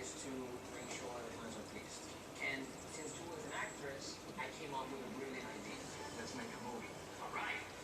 is to make sure the fans are pleased. And since Jewel is an actress, I came up with a brilliant idea. Let's make a movie. All right.